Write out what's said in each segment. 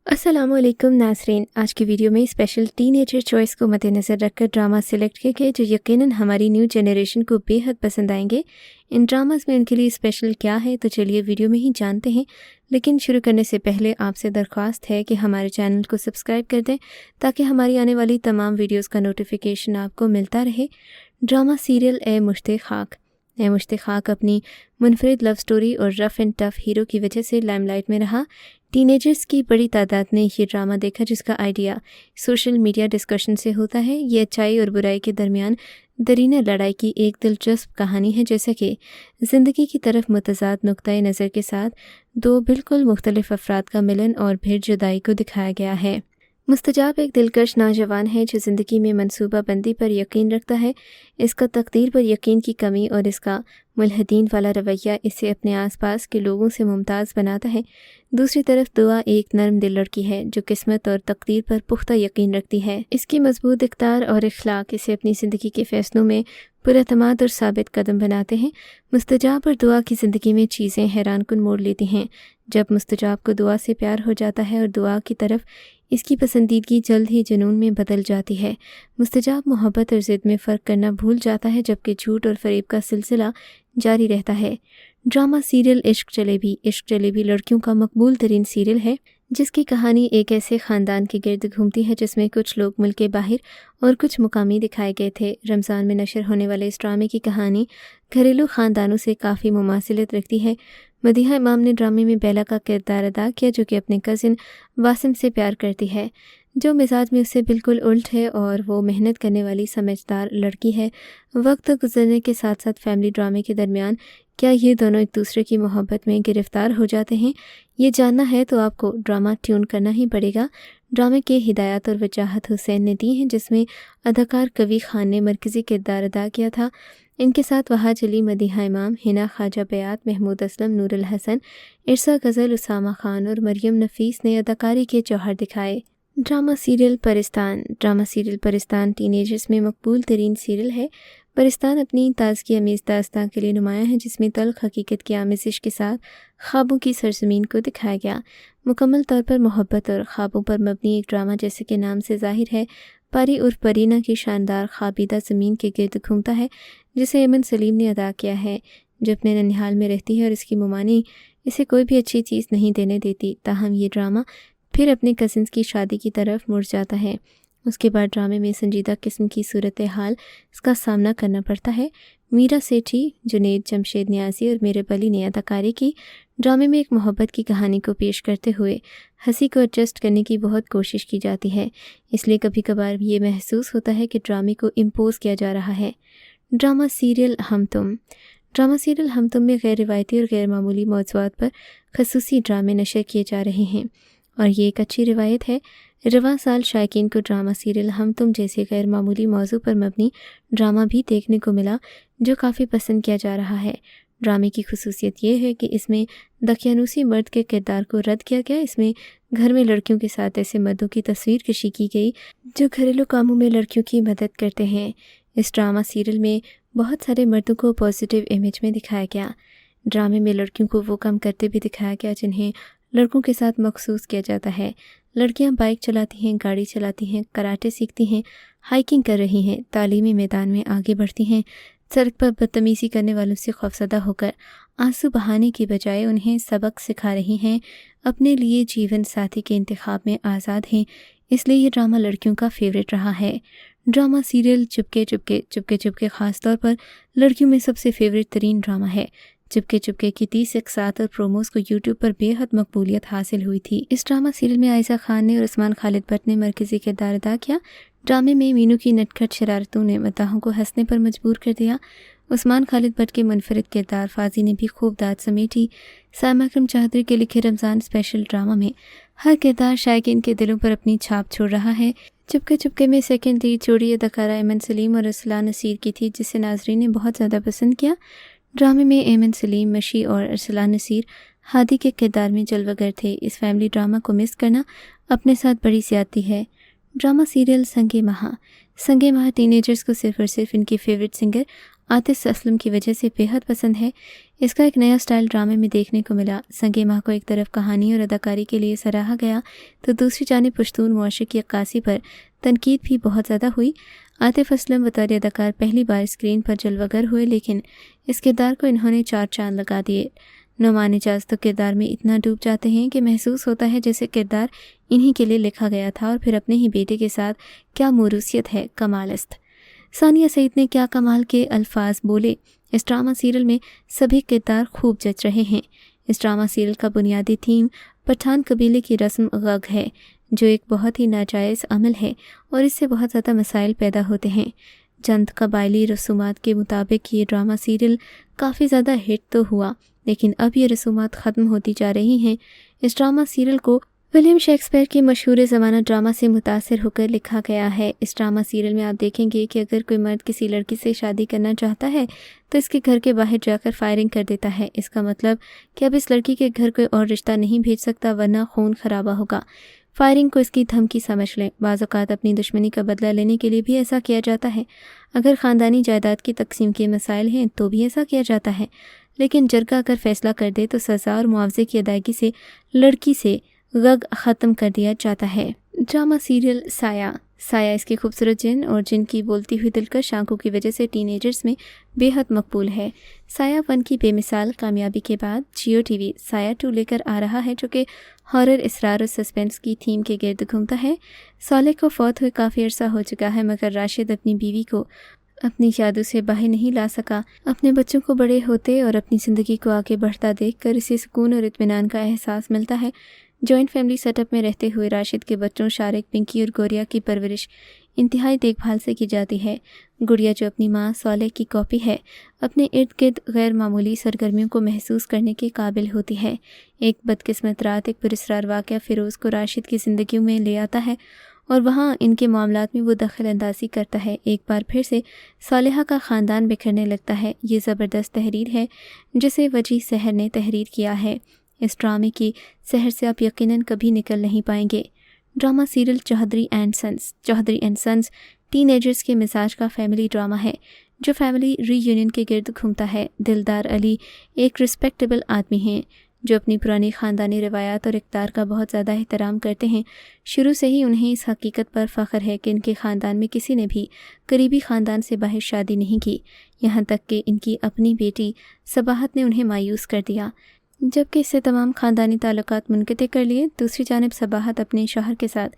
अस्सलाम वालेकुम नाज़रीन। आज की वीडियो में स्पेशल टीनेजर चॉइस को मद्देनज़र रखकर ड्रामा सेलेक्ट किए गए जो यकीनन हमारी न्यू जनरेशन को बेहद पसंद आएंगे। इन ड्रामास में उनके लिए स्पेशल क्या है तो चलिए वीडियो में ही जानते हैं। लेकिन शुरू करने से पहले आपसे दरख्वास्त है कि हमारे चैनल को सब्सक्राइब कर दें ताकि हमारी आने वाली तमाम वीडियोज़ का नोटिफिकेशन आपको मिलता रहे। ड्रामा सीरियल ए मुश्ते खाक। ए मुश्ते खाक अपनी मुनफरिद लव स्टोरी और रफ़ एंड टफ़ हीरो की वजह से लाइमलाइट में रहा। टीनेजर्स की बड़ी तादाद ने ये ड्रामा देखा जिसका आइडिया सोशल मीडिया डिस्कशन से होता है। ये अच्छाई और बुराई के दरमियान दरीना लड़ाई की एक दिलचस्प कहानी है, जैसा कि ज़िंदगी की तरफ मुतज़ाद नुक्ता नज़र के साथ दो बिल्कुल मुख्तलिफ अफराद का मिलन और फिर जुदाई को दिखाया गया है। मुस्तजाब एक दिलकश नौजवान है जो ज़िंदगी में मनसूबा बंदी पर यकीन रखता है। इसका तकदीर पर यकीन की कमी और इसका मुल्हदीन वाला रवैया इसे अपने आसपास के लोगों से मुमताज़ बनाता है। दूसरी तरफ दुआ एक नरम दिल लड़की है जो किस्मत और तकदीर पर पुख्ता यकीन रखती है। इसकी मजबूत इक़्तिदार और इखलाक इसे अपनी ज़िंदगी के फ़ैसलों में पुरअतमाद और साबित कदम बनाते हैं। मुस्तजाब और दुआ की ज़िंदगी में चीज़ें हैरानकुन मोड़ लेती हैं। जब मुस्तजाब को दुआ से प्यार हो जाता है और दुआ की तरफ इसकी पसंदीदगी जल्द ही जुनून में बदल जाती है। मुस्तजाब मोहब्बत और ज़िद में फ़र्क करना भूल जाता है जबकि झूठ और फ़रेब का सिलसिला जारी रहता है। ड्रामा सीरियल इश्क जलेबी। इश्क जलेबी लड़कियों का मकबूल तरीन सीरियल है जिसकी कहानी एक ऐसे ख़ानदान के गिर्द घूमती है जिसमें कुछ लोग मुल्क के बाहर और कुछ मुकामी दिखाए गए थे। रमज़ान में नशर होने वाले इस ड्रामे की कहानी घरेलू ख़ानदानों से काफ़ी मुमासिलत रखती है। मदीहा इमाम ने ड्रामे में बेला का किरदार अदा किया जो कि अपने कज़िन वासिम से प्यार करती है जो मिजाज में उससे बिल्कुल उल्ट है और वो मेहनत करने वाली समझदार लड़की है। वक्त गुजरने के साथ साथ फैमिली ड्रामे के दरमियान क्या ये दोनों एक दूसरे की मोहब्बत में गिरफ़्तार हो जाते हैं, ये जानना है तो आपको ड्रामा ट्यून करना ही पड़ेगा। ड्रामे के हिदायत और वजाहत हुसैन ने दी हैं जिसमें अदाकार कवी खान ने मरकज़ी किरदार अदा किया था। इनके साथ वहाज अली, मदीहा इमाम, हिना ख्वाजा बयात, महमूद असलम, नूरुल हसन, इरसा गज़ल, उसामा खान और मरियम नफीस ने अदाकारी के जौहर दिखाए। Drama serial Paristan. Drama serial Paristan teenagers में मकबूल तरीन सीरियल है। परिस्तान अपनी ताज़गी अमीज़ दास्तां के लिए नुमायाँ है जिसमें तल्ख़ हकीकत की आमेज़िश के साथ ख्वाबों की सरज़मीन को दिखाया गया। मुकम्मल तौर पर मोहब्बत और ख्वाबों पर मबनी एक ड्रामा जैसे कि नाम से ज़ाहिर है। परी उर्फ परीना की शानदार ख्वाबीदा ज़मीन के गिर्द घूमता है जिसे एमन सलीम ने अदा किया है जो अपने ननिहाल में रहती है और इसकी ममानी इसे कोई भी अच्छी चीज़ नहीं देने देती। ताहम ये ड्रामा फिर अपने कज़िन्स की शादी की तरफ मुड़ जाता है। उसके बाद ड्रामे में संजीदा किस्म की सूरत हाल इसका सामना करना पड़ता है। मीरा सेठी, जुनेद, जमशेद नियाज़ी और मेरे बली ने अदाकारी की। ड्रामे में एक मोहब्बत की कहानी को पेश करते हुए हंसी को एडजस्ट करने की बहुत कोशिश की जाती है, इसलिए कभी कभार ये महसूस होता है कि ड्रामे को इम्पोज़ किया जा रहा है। ड्रामा सीरियल हम तुम। ड्रामा सीरियल हम तुम में गैर रिवायती और गैर मामूली मौज़ूआत पर खसूसी ड्रामे नशर किए जा रहे हैं और ये एक अच्छी रिवायत है। रवां साल शायकीन को ड्रामा सीरियल हम तुम जैसे गैर मामूली मौजू पर मबनी ड्रामा भी देखने को मिला जो काफ़ी पसंद किया जा रहा है। ड्रामे की खुसूसियत ये है कि इसमें दकियानूसी मर्द के किरदार को रद्द किया गया। इसमें घर में लड़कियों के साथ ऐसे मर्दों की तस्वीर कशी की गई जो घरेलू कामों में लड़कियों की मदद करते हैं। इस ड्रामा सीरियल में बहुत सारे मर्दों को पॉजिटिव इमेज में दिखाया गया। ड्रामे में लड़कियों को वो काम करते भी दिखाया गया जिन्हें लड़कों के साथ मखसूस किया जाता है। लड़कियां बाइक चलाती हैं, गाड़ी चलाती हैं, कराटे सीखती हैं, हाइकिंग कर रही हैं, तालीमी मैदान में आगे बढ़ती हैं, सड़क पर बदतमीज़ी करने वालों से खौफज़दा होकर आंसू बहाने की बजाय उन्हें सबक सिखा रही हैं, अपने लिए जीवन साथी के इंतखाब में आज़ाद हैं। इसलिए ये ड्रामा लड़कियों का फेवरेट रहा है। Drama serial Chupke Chupke. चुपके चुपके ख़ास तौर पर लड़कियों में सबसे फेवरेट तरीन ड्रामा है। चुपके चुपके की 30 इक़्सात और प्रोमोज़ को यूट्यूब पर बेहद मकबूलियत हासिल हुई थी। इस ड्रामा सीरियल में आयशा खान ने और उस्मान खालिद भट्ट ने मरकज़ी किरदार अदा किया। ड्रामे में मीनू की नटखट शरारतों ने मद्दाहों को हंसने पर मजबूर कर दिया। उस्मान खालिद भट्ट के मुनफरिद किरदार फाजी ने भी खूब दाद समेटी। साइमा अकरम चौधरी के लिखे रमज़ान स्पेशल ड्रामा में हर किरदार शायकीन के दिलों पर अपनी छाप छोड़ रहा है। चुपके चुपके में सेकंड लीड जोड़ी अदाकारा एमन सलीम और अरसलान नसीर की थी जिसे नाज़रीन ने बहुत ज़्यादा पसंद किया। ड्रामे में एमन सलीम, मशी और अरसलान नसीर हादी के किरदार में जलवागर थे। इस फैमिली ड्रामा को मिस करना अपने साथ बड़ी ज़्यादती है। ड्रामा सीरियल संगे महा। संगे महा टीनेजर्स को सिर्फ और सिर्फ इनके फेवरेट सिंगर आतिश असलम की वजह से बेहद पसंद है। इसका एक नया स्टाइल ड्रामे में देखने को मिला। संगे माह को एक तरफ कहानी और अदाकारी के लिए सराहा गया तो दूसरी जानिब पश्तून मुआशरे की अक्कासी पर तनकीद भी बहुत ज़्यादा हुई। आतिफ असलम बतौर अदाकार पहली बार स्क्रीन पर जलवागर हुए, लेकिन इस किरदार को इन्होंने 4 चांद लगा दिए। नुमान इजाज़ तो किरदार में इतना डूब जाते हैं कि महसूस होता है जैसे किरदार इन्हीं के लिए लिखा गया था और फिर अपने ही बेटे के साथ क्या मोरूसियत है, कमालस्त। सानिया सईद ने क्या कमाल के अल्फाज बोले। इस ड्रामा सीरियल में सभी किरदार खूब जच रहे हैं। इस ड्रामा सीरियल का बुनियादी थीम पठान कबीले की रस्म गग है, जो एक बहुत ही नाजायज़ अमल है और इससे बहुत ज़्यादा मसाइल पैदा होते हैं। चंद कबायली रसूमात के मुताबिक ये ड्रामा सीरियल काफ़ी ज़्यादा हिट तो हुआ, लेकिन अब ये रसूमात ख़त्म होती जा रही हैं। इस ड्रामा सीरियल को विलियम शेक्सपियर के मशहूर ज़माना ड्रामा से मुतासिर होकर लिखा गया है। इस ड्रामा सीरियल में आप देखेंगे कि अगर कोई मर्द किसी लड़की से शादी करना चाहता है तो इसके घर के बाहर जाकर फायरिंग कर देता है। इसका मतलब कि अब इस लड़की के घर कोई और रिश्ता नहीं भेज सकता, वरना खून खराबा होगा। फायरिंग को इसकी धमकी समझ लें। बाज़ औक़ात अपनी दुश्मनी का बदला लेने के लिए भी ऐसा किया जाता है। अगर ख़ानदानी जायदाद की तकसीम के मसाइल हैं तो भी ऐसा किया जाता है, लेकिन जरगा अगर फ़ैसला कर दे तो सज़ा और मुआवजे की अदायगी से लड़की से गग ख़त्म कर दिया जाता है। ड्रामा सीरियल साया इसकी खूबसूरत जिन और जिन की बोलती हुई दिलकश आंखों की वजह से टीनेजर्स में बेहद मकबूल है। साया 1 की बेमिसाल कामयाबी के बाद जियो टीवी साया 2 लेकर आ रहा है, जो कि हॉरर, इसरार और सस्पेंस की थीम के गिर्द घूमता है। साले को फौत हुए काफ़ी अरसा हो चुका है, मगर राशिद अपनी बीवी को अपनी यादों से बाहर नहीं ला सका। अपने बच्चों को बड़े होते और अपनी ज़िंदगी को आगे बढ़ता देखकर इसे सुकून और इत्मीनान का एहसास मिलता है। जॉइंट फैमिली सेटअप में रहते हुए राशिद के बच्चों शारिक, पिंकी और गोरिया की परवरिश इंतहाई देखभाल से की जाती है। गुड़िया, जो अपनी माँ सालेह की कॉपी है, अपने इर्द गिर्द गैर मामूली सरगर्मियों को महसूस करने के काबिल होती है। एक बदकिस्मत रात एक पुरस्रार वाक़या फ़िरोज़ को राशिद की ज़िंदगी में ले आता है और वहाँ इनके मामलात में वो दखल अंदाज़ी करता है। एक बार फिर से सालेहा का ख़ानदान बिखरने लगता है। ये ज़बरदस्त तहरीर है जिसे वजी सहर ने तहरीर किया है। इस ड्रामे की सहर से आप यकीनन कभी निकल नहीं पाएंगे। Drama serial Chaudhry and sons teenagers के मिजाज का फैमिली ड्रामा है, जो फैमिली रीयूनियन के गिर्द घूमता है। दिलदार अली एक रिस्पेक्टेबल आदमी हैं जो अपनी पुरानी ख़ानदानी रवायात और इक़्तिदार का बहुत ज़्यादा एहतराम करते हैं। शुरू से ही उन्हें इस हकीकत पर फ़ख्र है कि इनके ख़ानदान में किसी ने भी करीबी ख़ानदान से बाहर शादी नहीं की, यहाँ तक कि इनकी अपनी बेटी सबाहत ने उन्हें मायूस कर दिया। जबकि इससे तमाम ख़ानदानी ताल्लुकात मुनक़ते कर लिए। दूसरी जानिब सबाहत अपने शौहर के साथ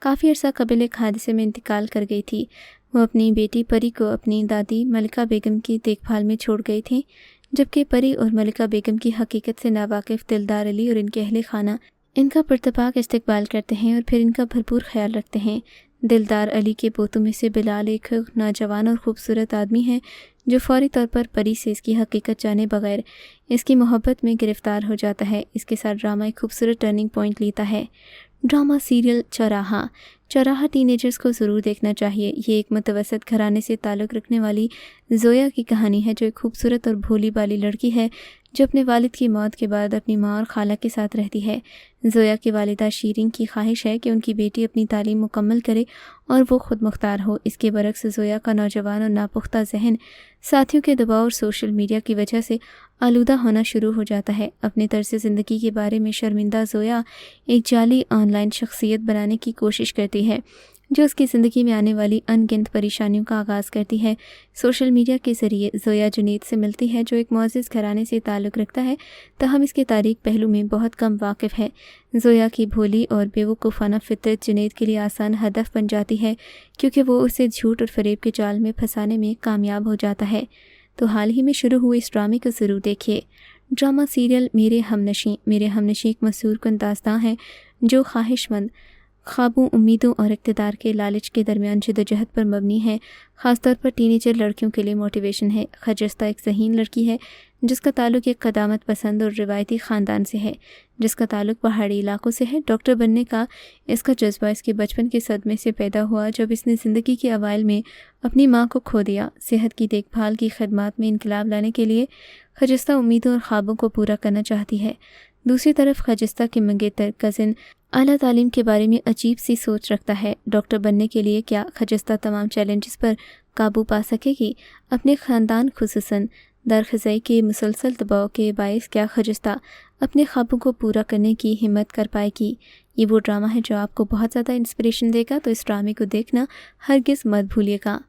काफ़ी अर्सा कबल एक हादसे में इंतकाल कर गई थी। वो अपनी बेटी परी को अपनी दादी मलिका बेगम की देखभाल में छोड़ गई थी, जबकि परी और मलिका बेगम की हकीकत से नावाकिफ़ दिलदार अली और इनके अहले खाना इनका पुरतपाक इस्तकबाल करते हैं और फिर इनका भरपूर ख्याल रखते हैं। दिलदार अली के पोतों में से बिलाल एक नौजवान और ख़ूबसूरत आदमी है जो फौरी तौर पर परी से इसकी हकीकत जाने बगैर इसकी मोहब्बत में गिरफ़्तार हो जाता है। इसके साथ ड्रामा एक खूबसूरत टर्निंग पॉइंट लेता है। ड्रामा सीरियल चौराहा टीनेजर्स को ज़रूर देखना चाहिए। ये एक मुतवसत घराने से ताल्लुक़ रखने वाली ज़ोया की कहानी है, जो एक खूबसूरत और भोली भाली लड़की है जो अपने वालिद की मौत के बाद अपनी माँ और खाला के साथ रहती है। ज़ोया की वालिदा शीरीन की ख्वाहिश है कि उनकी बेटी अपनी तालीम मुकम्मल करे और वो खुद मुख्तार हो। इसके बरक्स ज़ोया का नौजवान और नापुख्ता जहन साथियों के दबाव और सोशल मीडिया की वजह से आलूदा होना शुरू हो जाता है। अपने तर्ज़ ज़िंदगी के बारे में शर्मिंदा ज़ोया एक जाली ऑनलाइन शख्सियत बनाने की कोशिश करती है, जो उसकी ज़िंदगी में आने वाली अनगिनत परेशानियों का आगाज़ करती है। सोशल मीडिया के ज़रिए ज़ोया जुनैद से मिलती है, जो एक मुअज़्ज़ज़ घराने से ताल्लुक़ रखता है, ताहम इसके तारीख़ पहलू में बहुत कम वाकिफ़ है। ज़ोया की भोली और बेवकूफ़ाना फ़ितरत जुनैद के लिए आसान हदफ बन जाती है, क्योंकि वो उसे झूठ और फ़रेब के जाल में फंसाने में कामयाब हो जाता है। तो हाल ही में शुरू हुए इस ड्रामे को ज़रूर देखिए। ड्रामा सीरियल मेरे हमनशी एक मसूरकुन दास्तां है जो ख्वाहिशमंद ख्वाबों, उम्मीदों और इक़्तिदार के लालच के दरमियान जद्दोजहद पर मबनी है। ख़ासतौर पर टीनेजर लड़कियों के लिए मोटिवेशन है। खजस्ता एक ज़हीन लड़की है जिसका ताल्लुक़ एक क़दामत पसंद और रिवायती ख़ानदान से है, जिसका ताल्लुक़ पहाड़ी इलाकों से है। डॉक्टर बनने का इसका जज्बा इसके बचपन के सदमे से पैदा हुआ, जब इसने ज़िंदगी के अवाइल में अपनी माँ को खो दिया। सेहत की देखभाल की खदमात में इनकलाब लाने के लिए खजस्ता उम्मीदों और ख्वाबों को पूरा करना चाहती है। دوسری طرف خجستہ کی منگیتر کزن اعلیٰ تعلیم کے بارے میں عجیب سی سوچ رکھتا ہے۔ ڈاکٹر بننے کے لیے کیا خجستہ تمام چیلنجز پر قابو پا سکے گی؟ اپنے خاندان خصوصاً دارخزائی کے مسلسل دباؤ کے باعث کیا خجستہ اپنے خوابوں کو پورا کرنے کی ہمت کر پائے گی؟ یہ وہ ڈرامہ ہے جو آپ کو بہت زیادہ انسپریشن دے گا، تو اس ڈرامے کو دیکھنا ہرگز مت بھولیے گا۔